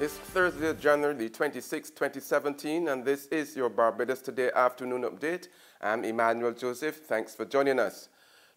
It's Thursday, January the 26th, 2017, and this is your Barbados Today afternoon update. I'm Emmanuel Joseph. Thanks for joining us.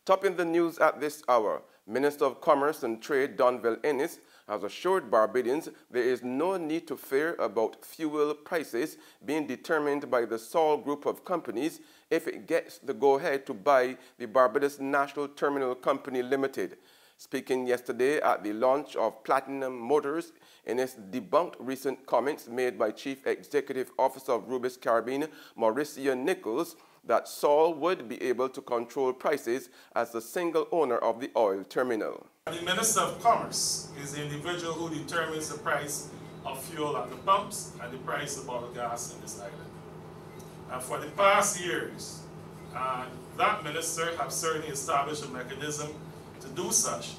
Topping the news at this hour, Minister of Commerce and Trade Donville Ennis has assured Barbadians there is no need to fear about fuel prices being determined by the Sol group of companies if it gets the go-ahead to buy the Barbados National Terminal Company Limited. Speaking yesterday at the launch of Platinum Motors, Ennis debunked recent comments made by Chief Executive Officer of Rubis Caribbean, Mauricio Nichols, that Sol would be able to control prices as the single owner of the oil terminal. The Minister of Commerce is the individual who determines the price of fuel at the pumps and the price of oil gas in this island. And for the past years, that minister has certainly established a mechanism to do such.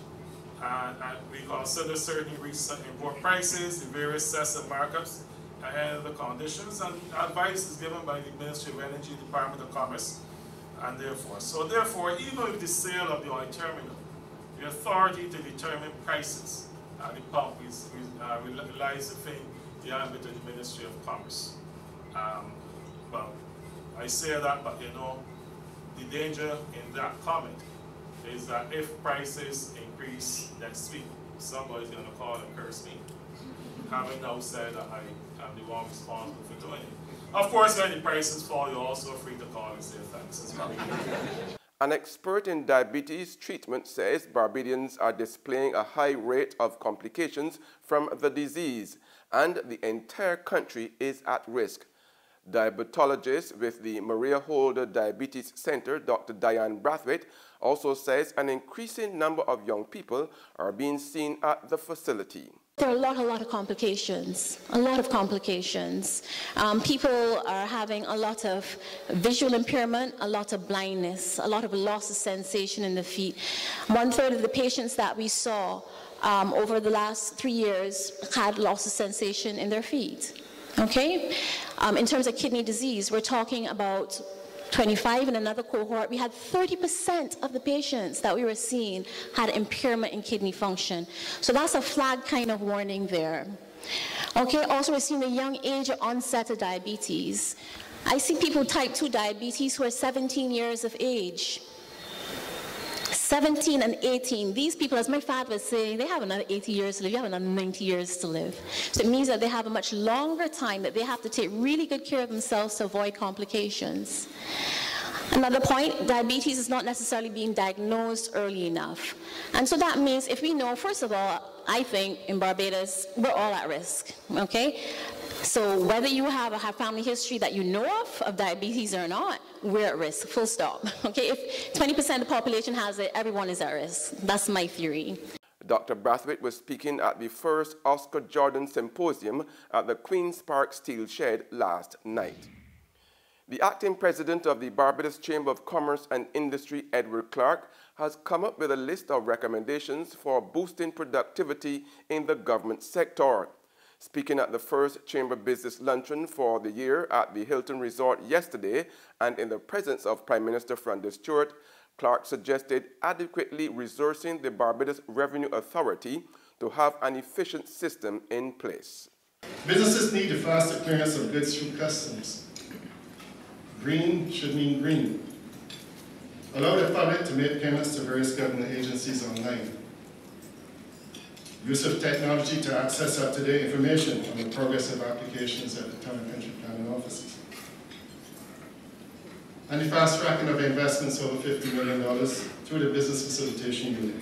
And we consider certain recent import prices, the various sets of markups ahead of the conditions, and advice is given by the Ministry of Energy, Department of Commerce, and therefore, even with the sale of the oil terminal, the authority to determine prices at the pump relies within the ambit of the Ministry of Commerce. Well, I say that, but you know, the danger in that comment is that if prices increase next week, somebody's going to call and curse me, having now said that I am the one responsible for doing it. Of course, when the prices fall, you're also free to call and say thanks as well. An expert in diabetes treatment says Barbadians are displaying a high rate of complications from the disease, and the entire country is at risk. Diabetologist with the Maria Holder Diabetes Center, Dr. Diane Brathwaite, also says an increasing number of young people are being seen at the facility. There are a lot of complications, people are having a lot of visual impairment, a lot of blindness, a lot of loss of sensation in the feet. 1/3 of the patients that we saw over the last 3 years had loss of sensation in their feet. Okay? In terms of kidney disease, we're talking about 25 in another cohort. We had 30% of the patients that we were seeing had impairment in kidney function. So that's a flag kind of warning there. Okay, also we're seeing the young age of onset of diabetes. I see people with type 2 diabetes who are 17 years of age. 17 and 18, these people, as my father was saying, they have another 80 years to live, you have another 90 years to live. So it means that they have a much longer time, that they have to take really good care of themselves to avoid complications. Another point, diabetes is not necessarily being diagnosed early enough. And so that means if we know, first of all, I think in Barbados, we're all at risk, okay? So whether you have a family history that you know of diabetes or not, we're at risk, full stop. Okay, if 20% of the population has it, everyone is at risk. That's my theory. Dr. Brathwaite was speaking at the first Oscar Jordan Symposium at the Queen's Park Steel Shed last night. The acting president of the Barbados Chamber of Commerce and Industry, Edward Clark, has come up with a list of recommendations for boosting productivity in the government sector. Speaking at the first Chamber Business Luncheon for the year at the Hilton Resort yesterday and in the presence of Prime Minister Francis Stewart, Clark suggested adequately resourcing the Barbados Revenue Authority to have an efficient system in place. Businesses need a faster clearance of goods through customs. Green should mean green. Allow the public to make payments to various government agencies online. Use of technology to access up-to-date information on the progress of applications at the town and country planning offices. And the fast tracking of investments over $50 million through the Business Facilitation Unit.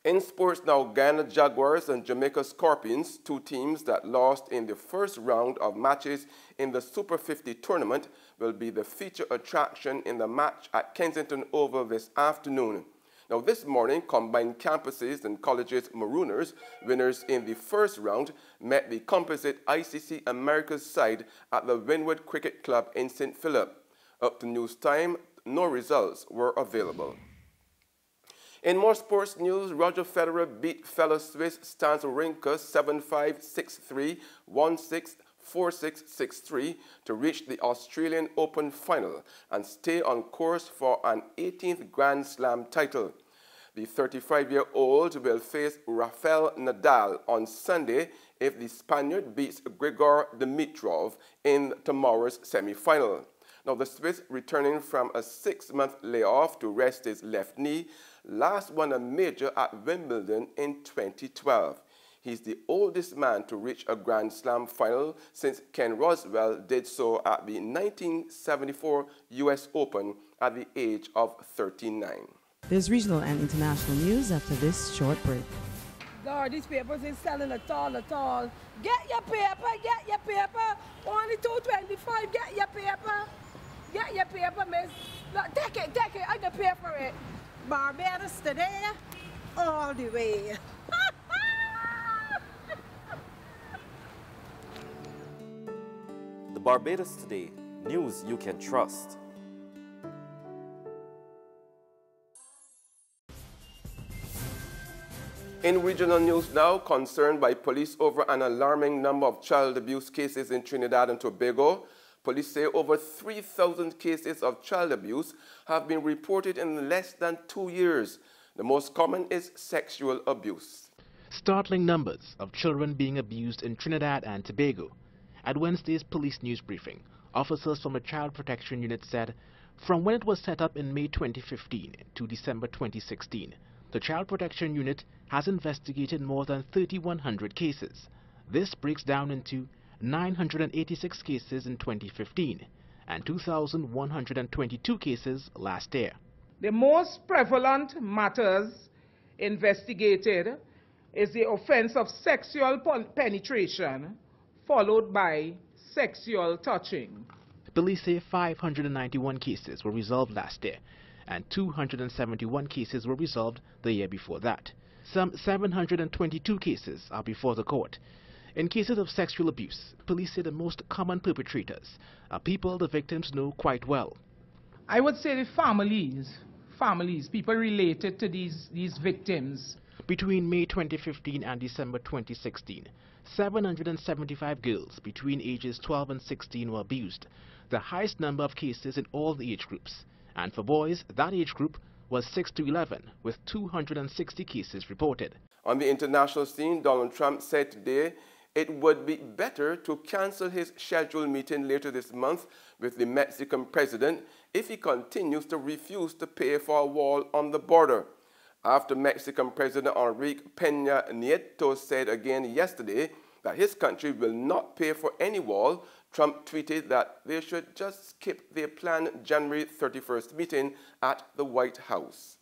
In sports now, Guyana Jaguars and Jamaica Scorpions, two teams that lost in the first round of matches in the Super 50 tournament, will be the feature attraction in the match at Kensington Oval this afternoon. Now, this morning, combined campuses and colleges Marooners, winners in the first round, met the composite ICC Americas side at the Wynwood Cricket Club in St. Philip. Up to news time, no results were available. In more sports news, Roger Federer beat fellow Swiss Stan Wawrinka 7-5, 6-3, 1-6, 4-6, 6-3 to reach the Australian Open final and stay on course for an 18th Grand Slam title. The 35-year-old will face Rafael Nadal on Sunday if the Spaniard beats Grigor Dimitrov in tomorrow's semi-final. Now, the Swiss, returning from a 6-month layoff to rest his left knee, last won a major at Wimbledon in 2012. He's the oldest man to reach a Grand Slam final since Ken Roswell did so at the 1974 U.S. Open at the age of 39. There's regional and international news after this short break. Lord, these papers ain't selling at all. Get your paper. Only $2.25, get your paper. Get your paper, miss. Look, take it, I can pay for it. Barbados today, all the way. The Barbados Today, news you can trust. In regional news now, concerned by police over an alarming number of child abuse cases in Trinidad and Tobago, police say over 3,000 cases of child abuse have been reported in less than 2 years. The most common is sexual abuse. Startling numbers of children being abused in Trinidad and Tobago. At Wednesday's police news briefing, officers from a child protection unit said from when it was set up in May 2015 to December 2016, the child protection unit has investigated more than 3,100 cases. This breaks down into 986 cases in 2015 and 2,122 cases last year. The most prevalent matters investigated is the offense of sexual penetration, followed by sexual touching. Police say 591 cases were resolved last year and 271 cases were resolved the year before that. Some 722 cases are before the court. In cases of sexual abuse, police say the most common perpetrators are people the victims know quite well. I would say the families, people related to these victims. Between May 2015 and December 2016, 775 girls between ages 12 and 16 were abused, the highest number of cases in all the age groups. And for boys, that age group was 6 to 11, with 260 cases reported. On the international scene, Donald Trump said today it would be better to cancel his scheduled meeting later this month with the Mexican president if he continues to refuse to pay for a wall on the border. After Mexican President Enrique Peña Nieto said again yesterday that his country will not pay for any wall, Trump tweeted that they should just skip their planned January 31st meeting at the White House.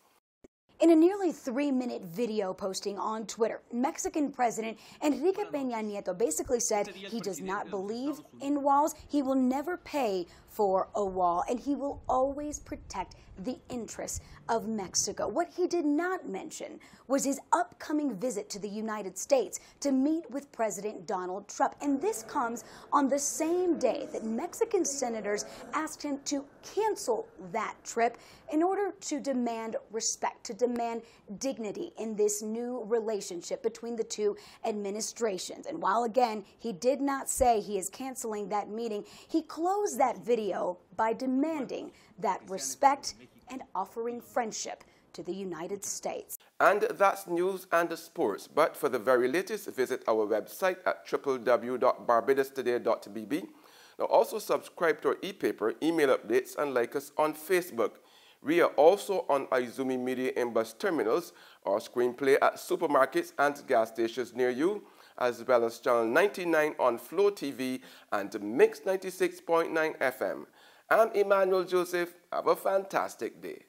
In a nearly 3-minute video posting on Twitter, Mexican President Enrique Peña Nieto basically said he does not believe in walls, he will never pay for a wall, and he will always protect the interests of Mexico. What he did not mention was his upcoming visit to the United States to meet with President Donald Trump. And this comes on the same day that Mexican senators asked him to cancel that trip in order to demand respect, to demand dignity in this new relationship between the two administrations. And while, again, he did not say he is canceling that meeting, he closed that video by demanding that respect and offering friendship to the United States. And that's news and sports. But for the very latest, visit our website at www.barbadostoday.bb. Now also subscribe to our e-paper, email updates, and like us on Facebook. We are also on Izumi Media in bus terminals, or screenplay at supermarkets and gas stations near you, as well as Channel 99 on Flow TV and Mix 96.9 FM. I'm Emmanuel Joseph. Have a fantastic day.